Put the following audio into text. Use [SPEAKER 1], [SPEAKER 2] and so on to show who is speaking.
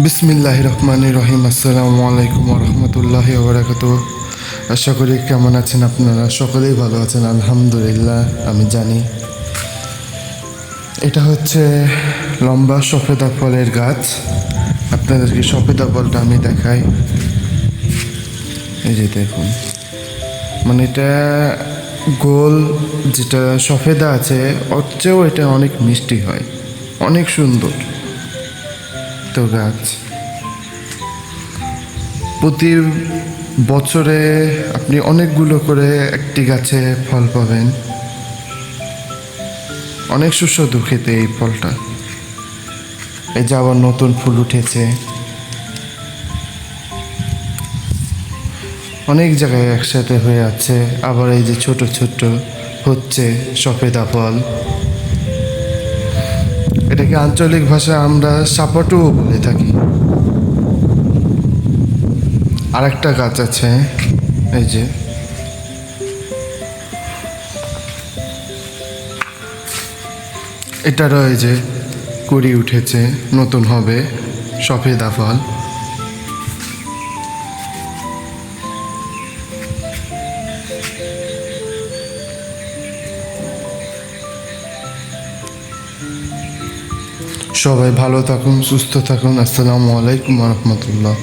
[SPEAKER 1] বিসমিল্লাহির রহমানির রহিম। আসসালামু আলাইকুম রহমতুল্লাহি ওবরাকাতুহ। আশা করি কেমন আছেন আপনারা? সকলেই ভালো আছেন আলহামদুলিল্লাহ। আমি জানি এটা হচ্ছে লম্বা সফেদা ফলের গাছ। আপনাদেরকে সফেদা ফলটা আমি দেখাই। এই যে দেখুন, মানে এটা গোল, যেটা সফেদা আছে ওর চেয়েও এটা অনেক মিষ্টি হয়, অনেক সুন্দর। তো গাছ প্রতি বছরে আপনি অনেকগুলো করে একটি গাছে ফল পাবেন। অনেক সুস্বাদু খেতে এই ফলটা। এই যে আবার নতুন ফুল উঠেছে, অনেক জায়গায় একসাথে হয়ে আছে। আবার এই যে ছোট ছোট হচ্ছে সফেদা ফল। এটাকে আঞ্চলিক ভাষায় আমরা সাপাটুও বলে থাকি। আরেকটা গাছ আছে, এই যে এটারও এই যে কুড়ি উঠেছে, নতুন হবে সফেদা ফল। সবাই ভালো থাকুন, সুস্থ থাকুন। আসসালামু আলাইকুম রহমতুল্লাহ।